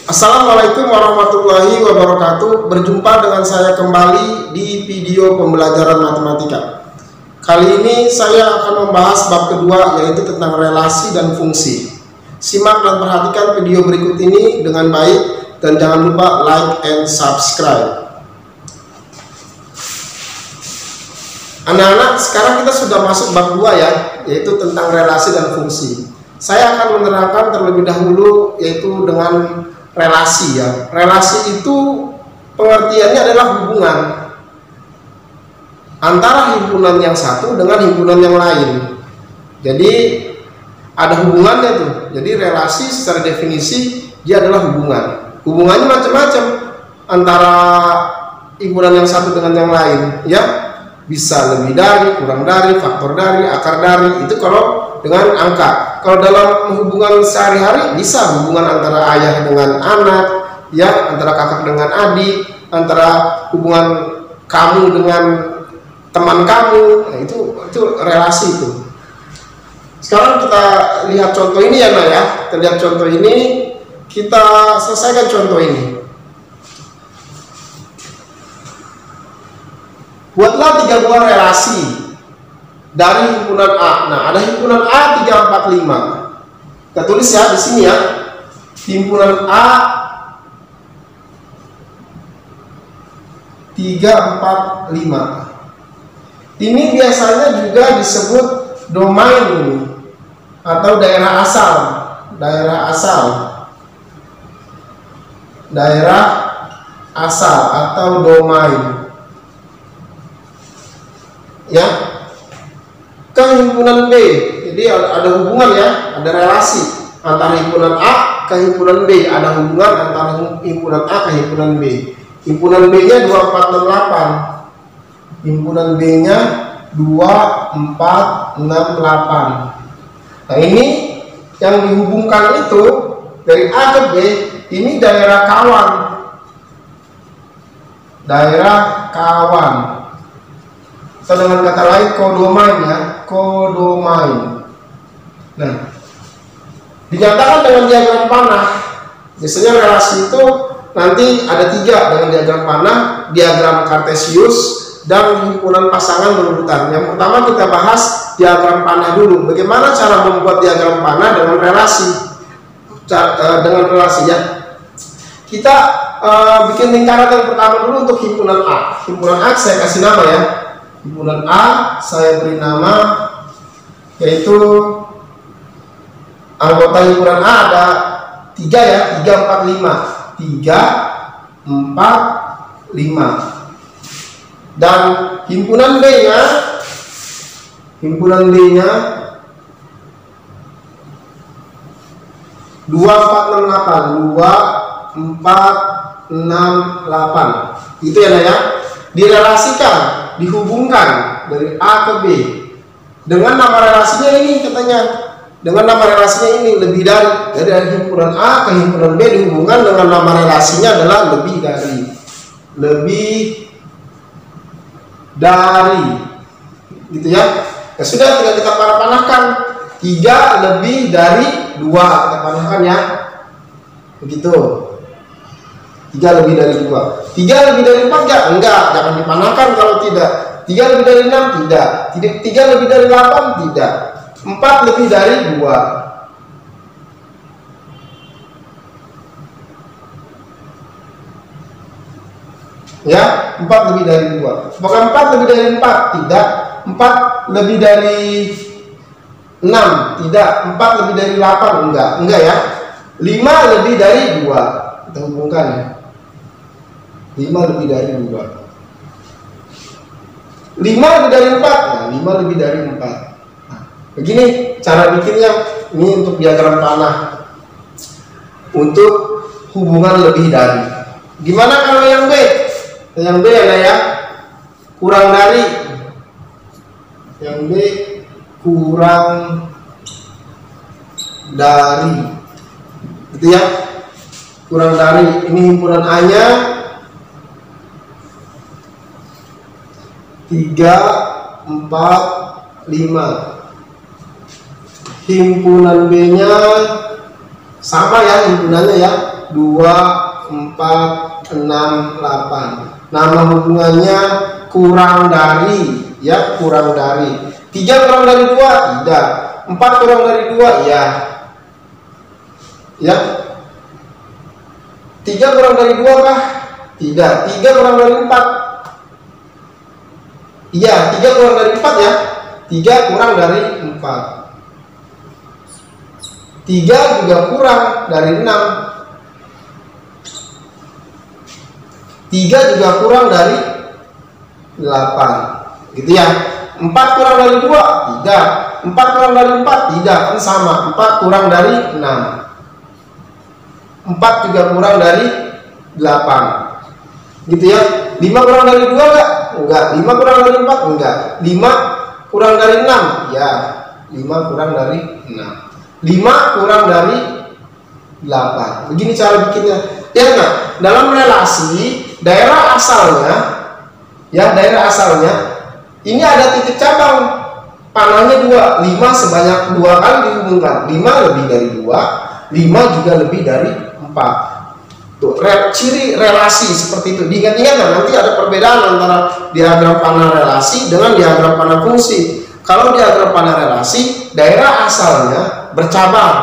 Assalamualaikum warahmatullahi wabarakatuh. Berjumpa dengan saya kembali di video pembelajaran matematika. Kali ini saya akan membahas bab kedua, yaitu tentang relasi dan fungsi. Simak dan perhatikan video berikut ini dengan baik, dan jangan lupa like and subscribe. Anak-anak, sekarang kita sudah masuk bab 2 ya, yaitu tentang relasi dan fungsi. Saya akan menerangkan terlebih dahulu yaitu dengan relasi ya. Relasi itu pengertiannya adalah hubungan antara himpunan yang satu dengan himpunan yang lain. Jadi ada hubungannya tuh. Jadi relasi secara definisi dia adalah hubungan. Hubungannya macam-macam antara himpunan yang satu dengan yang lain ya. Bisa lebih dari, kurang dari, faktor dari, akar dari, itu kalau dengan angka. Kalau dalam hubungan sehari-hari bisa hubungan antara ayah dengan anak, ya, antara kakak dengan adik, antara hubungan kamu dengan teman kamu, nah, itu relasi itu. Sekarang kita lihat contoh ini ya, Nak ya. Kita lihat contoh ini, kita selesaikan contoh ini. Buatlah 3 buah relasi dari himpunan A. Nah, ada himpunan A 3, 4, 5. Kita tulis ya di sini ya. Himpunan A 3, 4, 5. Ini biasanya juga disebut domain atau daerah asal. Daerah asal. Daerah asal atau domain. Ya, ke himpunan B. Jadi ada hubungan ya, ada relasi antara himpunan A ke himpunan B, ada hubungan antara himpunan A ke himpunan B. Himpunan B-nya 2, 4, 6, 8. Himpunan B-nya 2, 4, 6, 8. Nah, ini yang dihubungkan itu dari A ke B, ini daerah kawan. Daerah kawan. Atau dengan kata lain kodomain ya, kodomain. Nah, dinyatakan dengan diagram panah. Biasanya relasi itu nanti ada 3 dengan diagram panah, diagram kartesius, dan himpunan pasangan berurutan. Yang pertama kita bahas diagram panah dulu. Bagaimana cara membuat diagram panah dengan relasi? Dengan relasi ya. Kita bikin lingkaran yang pertama dulu untuk himpunan A. Himpunan A saya kasih nama ya. Himpunan A saya beri nama yaitu anggota himpunan A ada 3 ya, 3, 4, 5. 3, 4, 5. Dan himpunan B-nya 2, 4, 6, 8. 2, 4, 6, 8. Itu ya, Nak ya. Direlasikan, dihubungkan dari A ke B dengan nama relasinya ini katanya. Dengan nama relasinya ini lebih dari himpunan A ke himpunan B dihubungkan dengan nama relasinya adalah lebih dari. Lebih dari. Gitu ya. Ya sudah, tinggal kita panah-panahkan. 3 lebih dari 2 kita panahkan ya. Begitu. 3 lebih dari 2. 3 lebih dari 4 enggak, jangan dipanahkan kalau tidak. 3 lebih dari 6 tidak. 3 lebih dari 8 tidak. 4 lebih dari 2. Ya, 4 lebih dari 2. Apakah 4 lebih dari 4? Tidak. 4 lebih dari 6? Tidak. 4 lebih dari 8? Enggak ya. 5 lebih dari 2. Kita hubungkan ya. 5 lebih dari 2. 5 lebih dari 4. Nah, 5 lebih dari 4. Nah, begini cara bikinnya. Ini untuk diagram panah. Untuk hubungan lebih dari. Gimana kalau yang B? Yang B ada ya, kurang dari. Yang B kurang dari. Gitu ya. Kurang dari. Ini himpunan A-nya 3, 4, 5. Himpunan B-nya sama ya, himpunannya ya, 2, 2, 4, 6, 8. Nama hubungannya kurang dari, ya, kurang dari. 3 kurang dari 2, tidak. 4 kurang dari 2, ya. Ya. 3 kurang dari 2 kah? Tidak. 3 kurang dari 4. Iya, 3 kurang dari 4 ya. 3 kurang dari 4. 3 juga kurang dari 6. 3 juga kurang dari 8. Gitu ya. 4 kurang dari 2, tidak. 4 kurang dari 4, tidak. Kan sama. 4 kurang dari 6. 4 juga kurang dari 8. Gitu ya. 5 kurang dari 2 enggak? Enggak. 5 kurang dari 4? Enggak. 5 kurang dari 6? Ya. 5 kurang dari 6. 5 kurang dari 8. Begini cara bikinnya. Ya enggak? Dalam relasi daerah asalnya, ya, daerah asalnya ini ada titik cabang panahnya 2. 5 sebanyak 2 kali dihubungkan. 5 lebih dari 2, 5 juga lebih dari 4. Tuh, ciri relasi seperti itu. Diingat-ingat kan, nanti ada perbedaan antara diagram panah relasi dengan diagram panah fungsi. Kalau diagram panah relasi, daerah asalnya bercabang,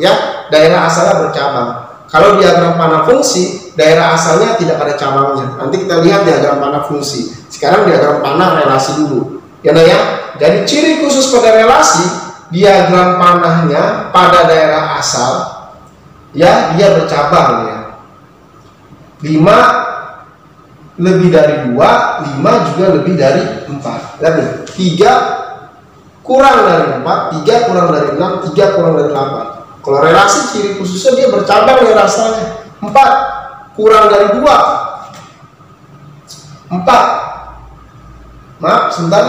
ya, daerah asalnya bercabang. Kalau diagram panah fungsi, daerah asalnya tidak ada cabangnya. Nanti kita lihat diagram panah fungsi. Sekarang diagram panah relasi dulu. Ya, nah, ya. Jadi ciri khusus pada relasi, diagram panahnya pada daerah asal, ya, dia bercabang, ya. 5 lebih dari 2, 5 juga lebih dari 4. Lihat nih, 3 kurang dari 4, 3 kurang dari 6, 3 kurang dari 8. Kalau relasi ciri khususnya dia bercabang ya rasanya. 4 kurang dari 2, 4. Maaf, sebentar.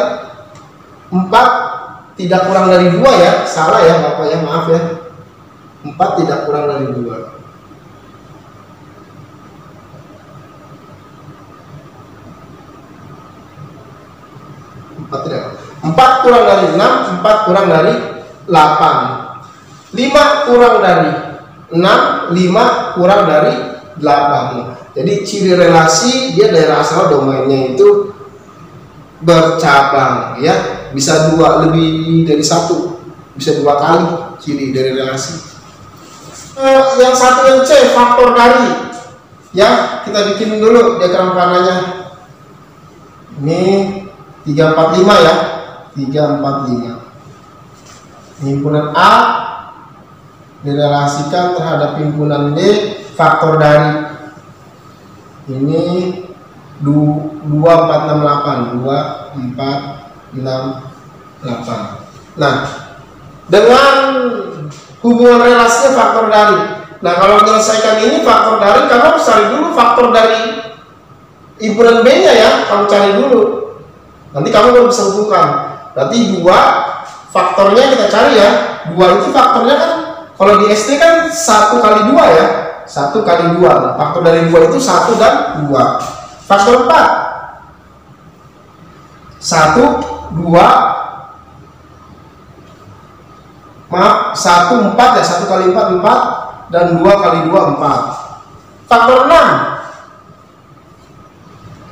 4 tidak kurang dari 2 ya. Salah ya Bapak ya, maaf ya. 4 tidak kurang dari 2. 4 kurang dari 6, 4 kurang dari 8. 5 kurang dari 6, 5 kurang dari 8. Jadi ciri relasi dia daerah asal domainnya itu bercabang, ya, bisa 2 lebih dari 1, bisa 2 kali ciri dari relasi. Yang satu yang C, faktor dari, ya, kita bikin dulu diagram panahnya. Ini 345 ya, 345. Himpunan A direlasikan terhadap himpunan D, faktor dari. Ini 2468, 2468. Nah, dengan hubungan relasinya faktor dari. Nah, kalau menyelesaikan ini faktor dari, kamu harus cari dulu faktor dari himpunan B-nya ya, kamu cari dulu. Nanti kamu baru bisa hubungkan. Berarti 2 faktornya kita cari ya. 2 itu faktornya kan kalau di SD kan 1 kali 2 ya. 1 kali 2. Faktor dari 2 itu 1 dan 2. Faktor 4. 1, 2. Maaf, 1, 4 ya. 1 kali 4, 4. Dan 2 kali 2, 4. Faktor 6.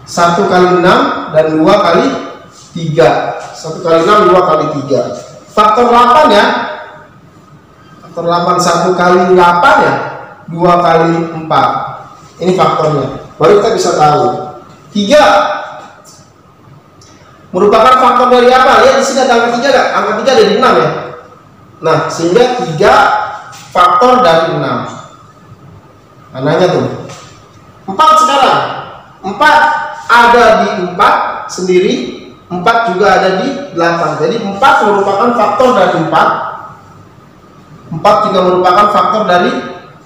1 kali 6 dan 2 kali 3. 1 kali 6, 2 kali 3. Faktor 8 ya. Faktor 8, 1 kali 8 ya. 2 kali 4. Ini faktornya. Baru kita bisa tahu. 3 merupakan faktor dari apa? Lihat di sini ada angka 3 enggak? Angka 3 ada di 6 ya. Nah, sehingga 3 faktor dari 6. Mananya tuh? 4 sekarang. 4 ada di 4 sendiri. 4 juga ada di 8. Jadi 4 merupakan faktor dari 4. 4 juga merupakan faktor dari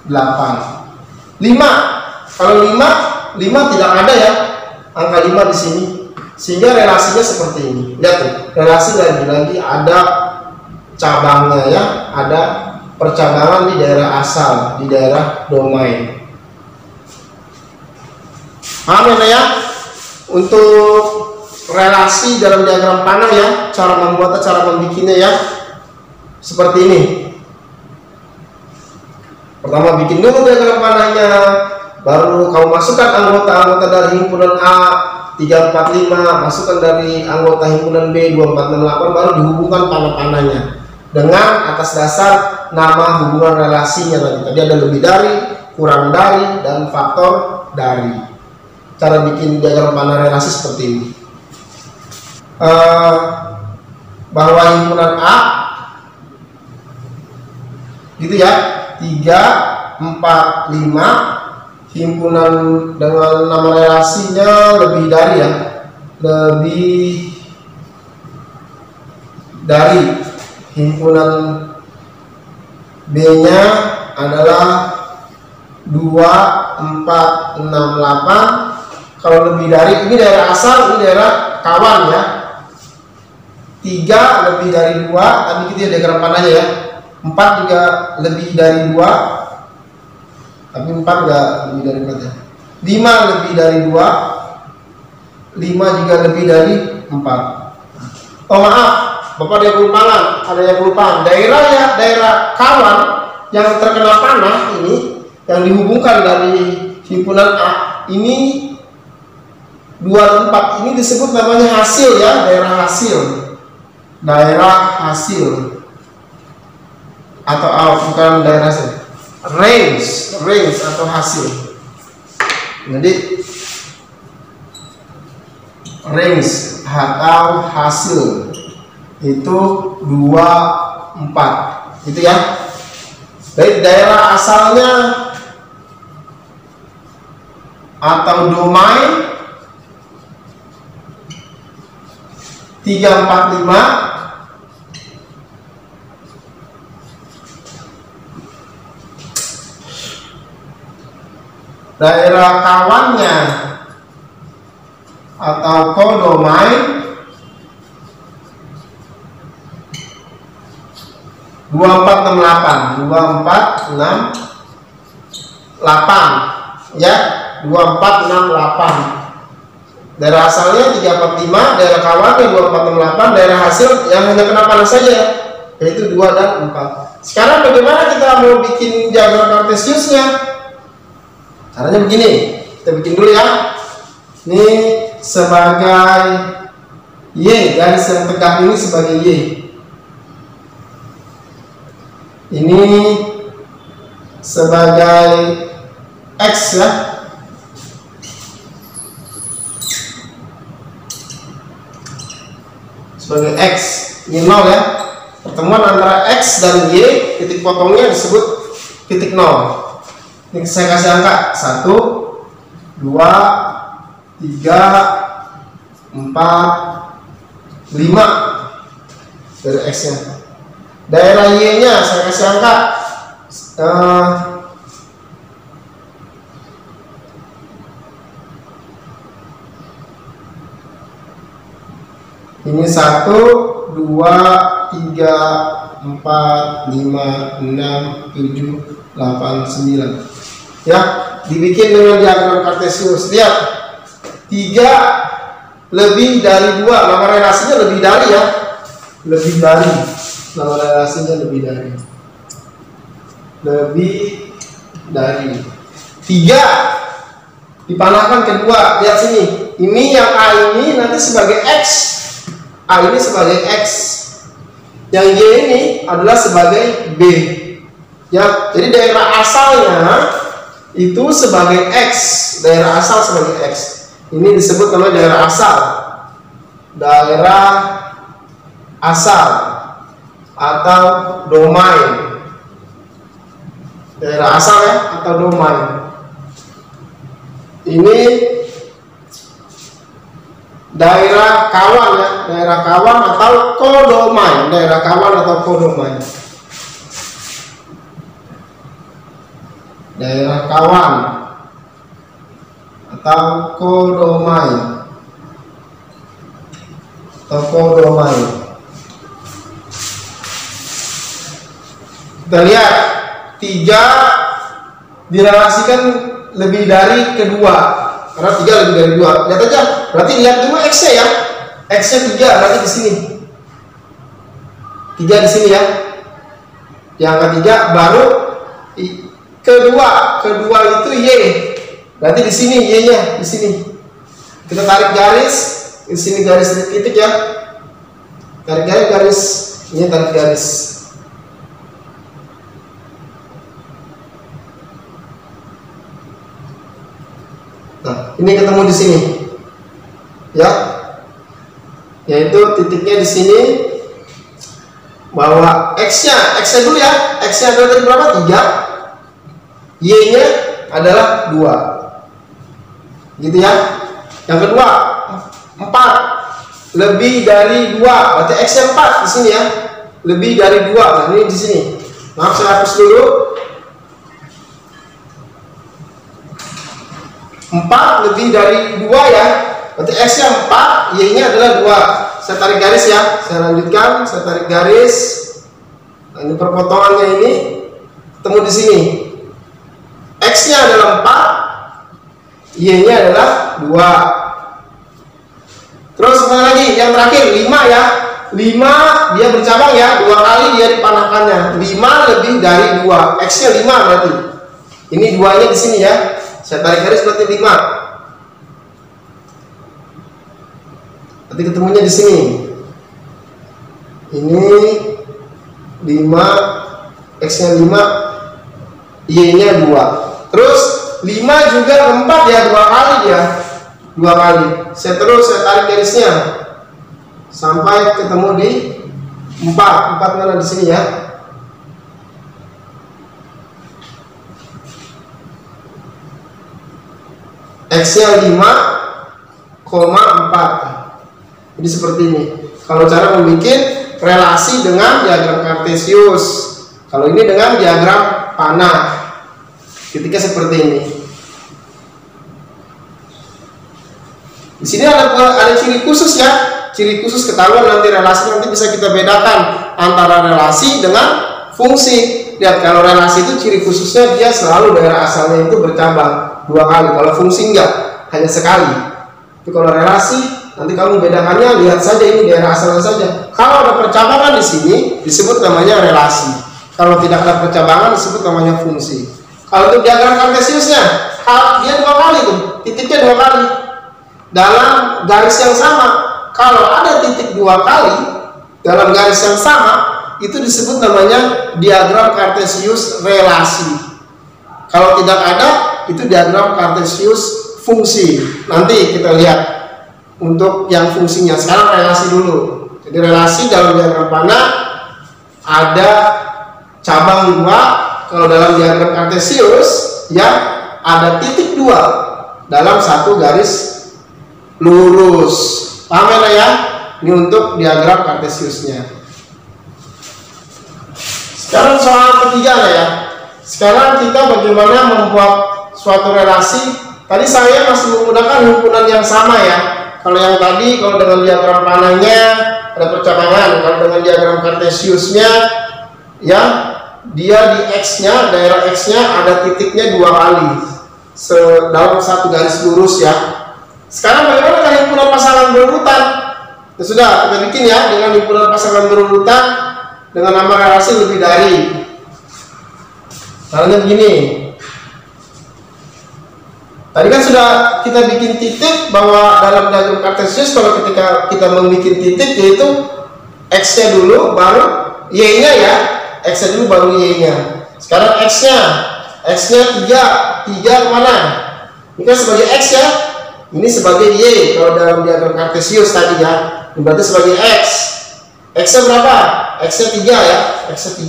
8. 5. Kalau 5 tidak ada ya. Angka 5 di sini. Sehingga relasinya seperti ini. Lihat tuh. Relasi lagi-lagi ada cabangnya ya. Ada percabangan di daerah asal, di daerah domain. Paham ya? Untuk relasi dalam diagram panah ya, cara membuatnya, cara membikinnya ya, seperti ini. Pertama bikin dulu diagram panahnya, baru kamu masukkan anggota-anggota dari himpunan A 345, masukkan dari anggota himpunan B 2468, baru dihubungkan panah-panahnya dengan atas dasar nama hubungan relasinya tadi. Tadi ada lebih dari, kurang dari, dan faktor dari. Cara bikin diagram panah relasi seperti ini. Bahwa himpunan A gitu ya, 3, 4, 5, himpunan dengan nama relasinya lebih dari ya, lebih dari. Himpunan B nya adalah 2, 4, 6, 8. Kalau lebih dari, ini daerah asal, ini daerah kawan ya. 3 lebih dari 2, tadi kita diagram panahnya ya. 4 juga lebih dari 2, tapi 4 enggak lebih dari 4 ya. 5 lebih dari 2, 5 juga lebih dari 4. Oh maaf, Bapak ada yang kelupaan, ada yang kelupaan. Daerah ya, daerah kawan yang terkena panah ini, yang dihubungkan dari himpunan A, ini 2 dan 4, ini disebut namanya hasil ya, daerah hasil. Daerah hasil. Atau bukan daerah hasil, range atau hasil. Jadi range atau hasil itu 2, 4 itu ya. Baik, daerah asalnya atau domain 3, 4, 5. Daerah kawannya atau kodomain 2, 4, 6, 8, 2, 4, 6, 8 ya, 2, 4, 6, 8. Daerah asalnya 3, 4, 5, daerah kawannya 2, 4, 6, 8, daerah hasil yang hanya kena panah saja yaitu 2 dan 4. Sekarang bagaimana kita mau bikin diagram kartesiusnya? Caranya begini, kita bikin dulu ya. Ini sebagai Y, garis yang tegak ini sebagai Y. Ini sebagai X ya. Sebagai X, ini 0 ya. Pertemuan antara X dan Y, titik potongnya disebut titik 0. Ini saya kasih angka 1, 2, 3, 4, 5 dari X nya. Daerah Y nya saya kasih angka ini 1, 2, 3, 4, 5, 6, 7, 8, 9 ya. Dibikin dengan diagram kartesius. Lihat, 3 lebih dari 2, nama relasinya lebih dari ya, lebih dari, nama relasinya lebih dari 3 dipanahkan kedua. Lihat sini, ini yang A ini nanti sebagai X, A ini sebagai X, yang Y ini adalah sebagai B ya. Jadi daerah asalnya itu sebagai X, daerah asal sebagai X. Ini disebut namanya daerah asal. Daerah asal atau domain. Daerah asal ya, atau domain. Ini daerah kawan ya, daerah kawan atau kodomain, daerah kawan atau kodomain. Daerah kawan atau kodomain atau kodomain. Kita lihat 3 direlasikan lebih dari kedua, karena 3 lebih dari 2. Lihat aja, berarti lihat dulu X nya ya, X nya 3 berarti di sini 3 di sini ya. Yang ketiga baru kedua itu Y. Berarti di sini Y-nya di sini. Kita tarik garis, di sini garis titik ya. Tarik garis, ini tarik garis. Nah, ini ketemu di sini. Ya. Yaitu titiknya di sini. Bahwa X-nya dulu ya. X-nya adalah tadi berapa? 3. Y-nya adalah 2. Gitu ya. Yang kedua, 4 lebih dari 2. Berarti X-nya 4 di sini ya. Lebih dari 2. Nah, ini di sini. Maaf, saya hapus dulu. 4 lebih dari 2 ya. Berarti X-nya 4, Y-nya adalah 2. Saya tarik garis ya. Saya lanjutkan, saya tarik garis. Nah, ini perpotongannya ini ketemu di sini. X-nya adalah 4, Y-nya adalah 2. Terus apa lagi? Yang terakhir 5 ya. 5 dia bercabang ya, 2 kali dia dipanahkannya. 5 lebih dari 2. X-nya 5 berarti. Ini 2-nya di sini ya. Saya tarik garis berarti 5. Nanti ketemunya di sini. Ini 5, X-nya 5, Y-nya 2. Terus 5 juga 4 ya, 2 kali ya. 2 kali. Saya tarik garisnya sampai ketemu di 4. 4 mana di sini ya. X-nya 5,4. Jadi seperti ini. Kalau cara membuat relasi dengan diagram kartesius. Kalau ini dengan diagram panah. Ketika seperti ini. Di sini ada ciri khusus ya. Ciri khusus ketahuan nanti relasi nanti bisa kita bedakan antara relasi dengan fungsi. Lihat, kalau relasi itu ciri khususnya dia selalu daerah asalnya itu bercabang 2 kali. Kalau fungsi enggak, hanya sekali. Tapi kalau relasi nanti kamu bedakannya, lihat saja ini daerah asalnya saja. Kalau ada percabangan di sini disebut namanya relasi. Kalau tidak ada percabangan disebut namanya fungsi. Kalau untuk diagram kartesiusnya, dia 2 kali tuh, titiknya 2 kali dalam garis yang sama. Kalau ada titik 2 kali dalam garis yang sama, itu disebut namanya diagram kartesius relasi. Kalau tidak ada, itu diagram kartesius fungsi. Nanti kita lihat untuk yang fungsinya. Sekarang relasi dulu. Jadi relasi dalam diagram panah ada cabang 2. Kalau dalam diagram kartesius ya ada titik 2 dalam satu garis lurus. Paham ya? Ini untuk diagram kartesiusnya. Sekarang soal ketiga ya. Sekarang kita bagaimana membuat suatu relasi. Tadi saya masih menggunakan himpunan yang sama ya. Kalau yang tadi, kalau dengan diagram panahnya ada percabangan. Kalau dengan diagram kartesiusnya ya, dia di X-nya, daerah X-nya ada titiknya 2 kali dalam satu garis lurus ya. Sekarang bagaimana dengan himpunan pasangan berurutan? Ya sudah, kita bikin ya dengan himpunan pasangan berurutan dengan nama relasi lebih dari. Caranya begini. Tadi kan sudah kita bikin titik bahwa dalam diagram kartesius kalau ketika kita membuat titik yaitu X-nya dulu baru Y-nya ya. X-nya dulu baru Y-nya. Sekarang X-nya 3 kemana? Ini kan sebagai X ya. Ini sebagai Y kalau dalam diagram kartesius tadi ya. Ini berarti sebagai X. X-nya berapa? X-nya 3 ya. X-nya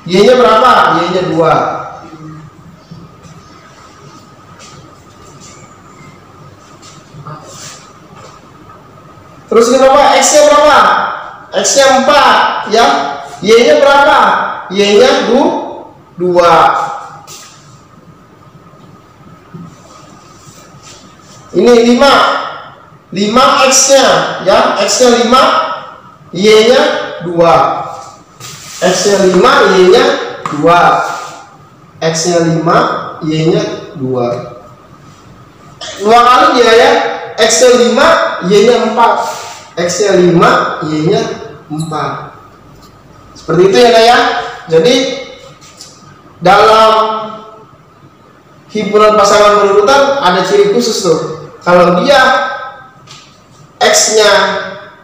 3. Y-nya berapa? Y-nya 2. Terus ini berapa? X-nya berapa? X-nya 4 ya. Y-nya berapa? Y-nya 2. Ini 5 X-nya ya. X-nya 5, Y-nya 2. X-nya 5, Y-nya 2. X-nya 5, Y-nya 2. 2 kali dia ya. X-nya 5, Y-nya 4. X-nya 5, Y-nya 4. Seperti itu ya, ya. Jadi dalam himpunan pasangan berurutan ada ciri khusus tuh. Kalau dia X-nya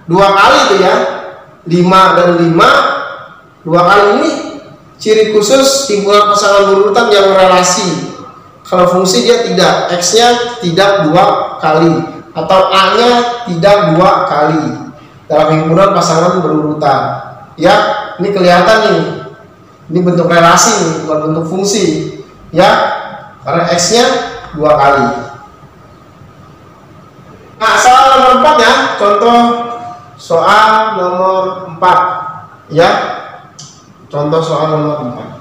2 kali tuh ya, 5 dan 5, 2 kali ini ciri khusus himpunan pasangan berurutan yang relasi. Kalau fungsi dia tidak, X-nya tidak 2 kali atau A-nya tidak 2 kali dalam himpunan pasangan berurutan. Ya, ini kelihatan nih. Ini bentuk relasi nih, bukan bentuk fungsi. Ya, karena X-nya 2 kali. Nah, soal nomor 4 ya, contoh soal nomor 4 ya. Contoh soal nomor 4.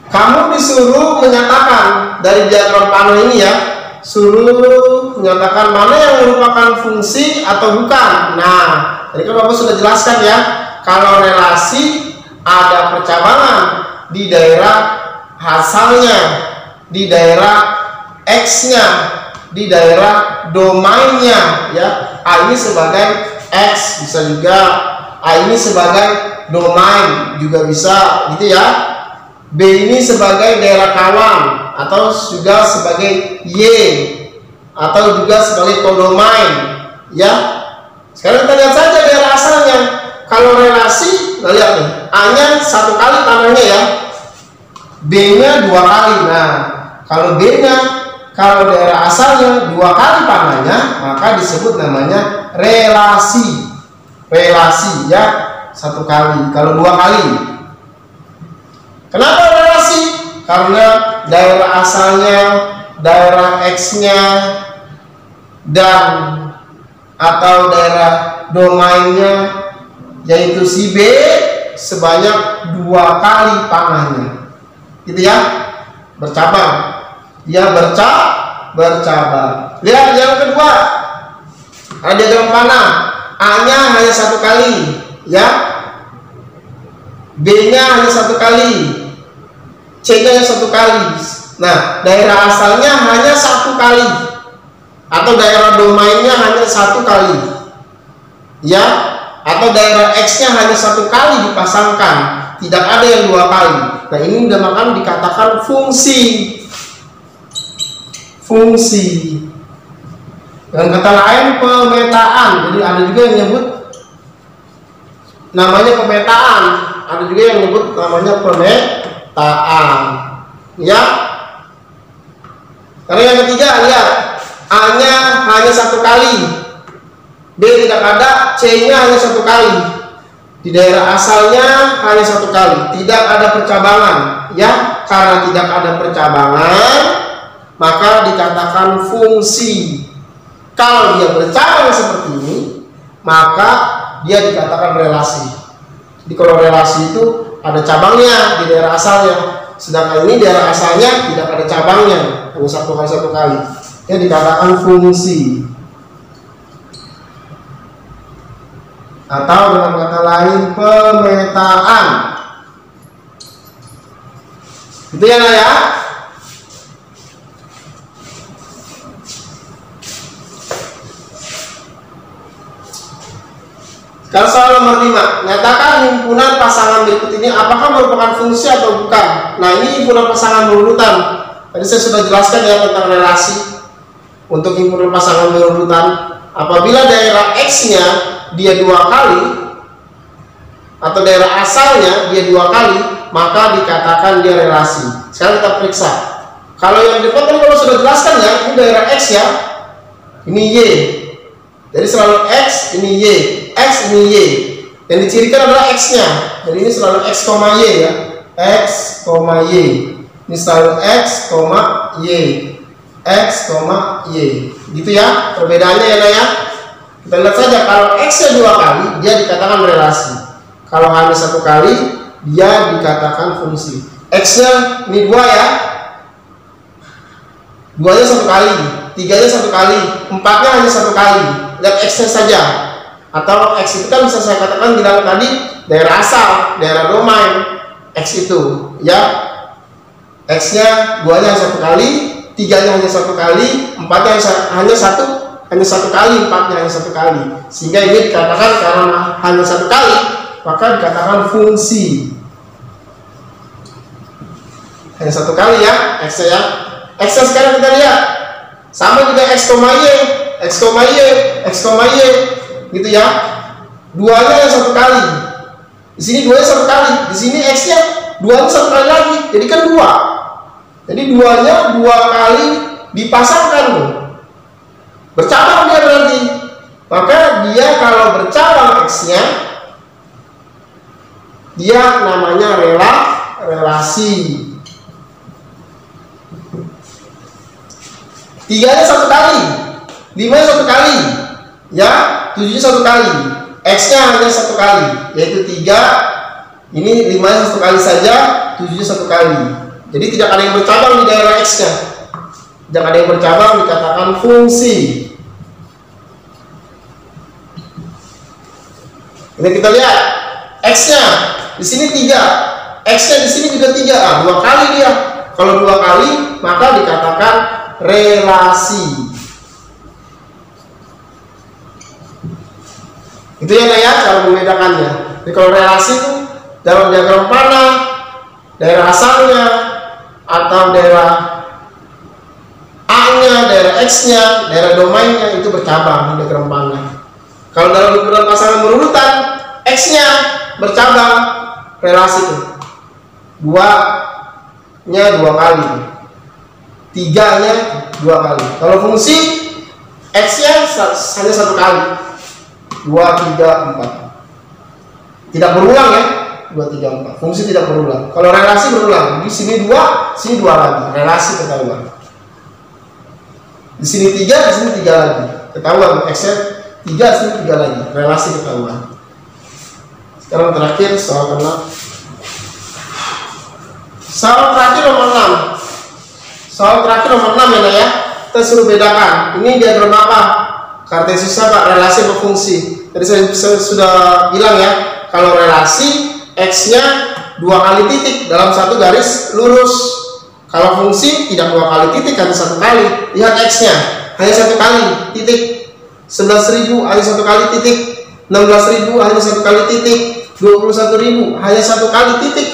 Kamu disuruh menyatakan dari diagram panel ini ya, suruh menyatakan mana yang merupakan fungsi atau bukan. Nah, tadi kan Bapak sudah jelaskan ya, kalau relasi ada percabangan di daerah asalnya, di daerah X-nya, di daerah domainnya ya. A ini sebagai X, bisa juga A ini sebagai domain, juga bisa gitu ya. B ini sebagai daerah kawan atau juga sebagai Y atau juga sebagai kodomain ya. Sekarang kita lihat saja daerah asalnya. Kalau relasi, kita lihat nih, A-nya 1 kali tanahnya ya, B-nya 2 kali. Nah, kalau B-nya, kalau daerah asalnya 2 kali panahnya, maka disebut namanya relasi. Relasi ya, 1 kali. Kalau 2 kali, kenapa relasi? Karena daerah asalnya, daerah X-nya, dan atau daerah domainnya yaitu si B sebanyak 2 kali panahnya, gitu ya, bercabang. Dia bercabang. Lihat yang kedua, ada diagram panah. A-nya hanya 1 kali, ya. B-nya hanya 1 kali, C-nya hanya 1 kali. Nah, daerah asalnya hanya 1 kali, atau daerah domainnya hanya 1 kali, ya, atau daerah X-nya hanya 1 kali dipasangkan, tidak ada yang 2 kali. Nah, ini dinamakan dikatakan fungsi. Fungsi. Dengan kata lain pemetaan. Jadi ada juga yang menyebut namanya pemetaan, ada juga yang menyebut namanya pemetaan, ya. Karena yang ketiga, lihat, A-nya hanya 1 kali, B tidak ada, C-nya hanya 1 kali, di daerah asalnya hanya 1 kali, tidak ada percabangan, ya. Karena tidak ada percabangan, maka dikatakan fungsi. Kalau dia bercabang seperti ini, maka dia dikatakan relasi. Jadi kalau relasi itu ada cabangnya di daerah asalnya, sedangkan ini daerah asalnya tidak ada cabangnya, hanya 1 kali. Dia dikatakan fungsi. Atau dengan kata lain pemetaan. Itu ya, Nak, ya. Sekarang soal nomor 5, nyatakan himpunan pasangan berikut ini apakah merupakan fungsi atau bukan. Nah, ini himpunan pasangan berurutan. Tadi saya sudah jelaskan ya tentang relasi untuk himpunan pasangan berurutan. Apabila daerah X-nya dia 2 kali atau daerah asalnya dia 2 kali, maka dikatakan dia relasi. Sekarang kita periksa. Kalau yang di depan kalau sudah jelaskan ya, ini daerah X ya, ini Y. Jadi selalu X, ini Y, X, ini Y. Yang dicirikan adalah X-nya. Jadi ini selalu X, Y ya. X, Y. Ini selalu X, Y. X, Y. Gitu ya perbedaannya ya, Nak, ya. Kita lihat saja, kalau X-nya 2 kali, dia dikatakan relasi. Kalau hanya 1 kali, dia dikatakan fungsi. X-nya ini 2 ya. 2-nya 1 kali, 3-nya 1 kali, 4-nya hanya 1 kali. Lihat X-nya saja. Atau X itu kan bisa saya katakan bilang tadi daerah asal, daerah domain X itu, ya. X-nya 2-nya 1 kali, 3-nya hanya 1 kali, 4-nya hanya 1 kali, 4-nya hanya 1 kali. Sehingga ini dikatakan karena hanya 1 kali, maka dikatakan fungsi. Hanya satu kali ya, X ya. X sekarang kita lihat. Sama juga X, Y, X, Y, X, Y, gitu ya. Duanya yang satu kali. Di sini duanya satu kali, di sini X-nya duanya satu kali lagi. Jadi kan dua. Jadi duanya dua kali dipasangkan tuh. Bercabang dia berarti. Maka dia kalau bercabang X-nya, dia namanya relasi. 3-nya satu kali, 5-nya satu kali, ya, 7-nya satu kali, X-nya hanya satu kali, yaitu 3. Ini 5-nya satu kali saja, 7-nya satu kali. Jadi tidak ada yang bercabang di daerah X-nya. Tidak ada yang bercabang, dikatakan fungsi. Ini kita lihat X-nya di sini 3, X-nya di sini juga 3, 2 kali dia. Kalau 2 kali maka dikatakan relasi. Itu ya cara membedakannya. Jadi kalau relasi itu dalam diagram panah, daerah asalnya atau daerah A-nya, daerah X-nya, daerah domainnya itu bercabang di diagram panah. Kalau dalam himpunan pasangan berurutan, X-nya bercabang, relasi itu 2-nya 2 kali, 3-nya 2 kali. Kalau fungsi X-nya hanya 1 kali, 2, 3, 4. Tidak berulang ya, 2, 3, 4. Fungsi tidak berulang. Kalau relasi berulang, di sini 2, sini 2 lagi. Relasi ketahuan. Di sini 3, di sini 3 lagi. Ketahuan X-nya 3, sini 3 lagi. Relasi ketahuan. Sekarang terakhir soal ke-6. Soal terakhir nomor 6. Soal terakhir nomor 6 ya. Kita suruh bedakan. Ini diagram apa? Kartesius apa? Relasi atau fungsi? Tadi saya sudah bilang ya. Kalau relasi X-nya 2 kali titik dalam satu garis lurus. Kalau fungsi tidak 2 kali titik, hanya 1 kali. Lihat X-nya hanya 1 kali titik. 11.000 hanya 1 kali titik. 16.000 hanya 1 kali titik. 21.000 hanya 1 kali titik.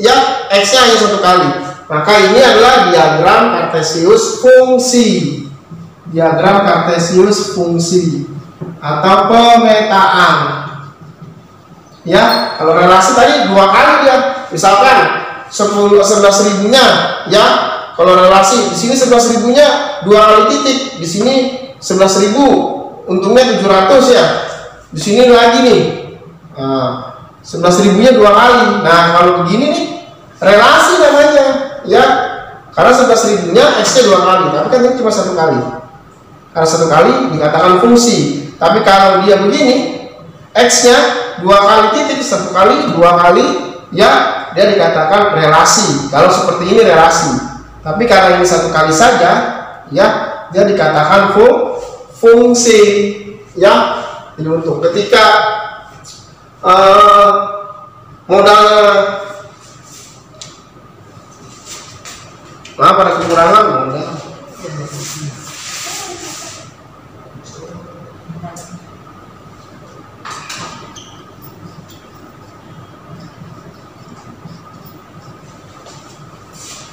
Ya, X-nya hanya 1 kali. Maka ini adalah diagram Kartesius fungsi. Diagram Kartesius fungsi atau pemetaan. Ya, kalau relasi tadi 2 kali dia. Misalkan 11.000-nya ya. Kalau relasi di sini 11.000-nya 2 kali titik, di sini 11.000 untungnya 700 ya. Di sini lagi nih. 11.000-nya 2 kali. Nah, kalau begini nih relasi namanya ya. Karena 11.000-nya X-nya 2 kali, tapi kan ini cuma 1 kali. Karena 1 kali dikatakan fungsi. Tapi kalau dia begini, X-nya 2 kali titik, 1 kali, 2 kali, ya dia dikatakan relasi. Kalau seperti ini relasi. Tapi karena ini 1 kali saja, ya dia dikatakan fungsi. Ya, jadi untuk ketika modalnya ada kekurangan modal.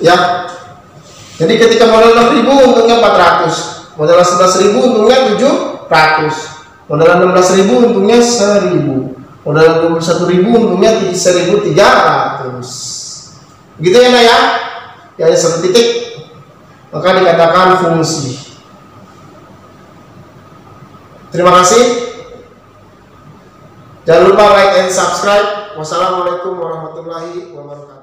Ya, jadi ketika modal 6.000 untungnya 400, modal 11.000 untungnya 700, modal 16.000 untungnya 1.000, modal 21.000 untungnya 1.300. Begitu ya Nak ya? Ya, hanya 1 titik, maka dikatakan fungsi. Terima kasih. Jangan lupa like and subscribe. Wassalamualaikum warahmatullahi wabarakatuh.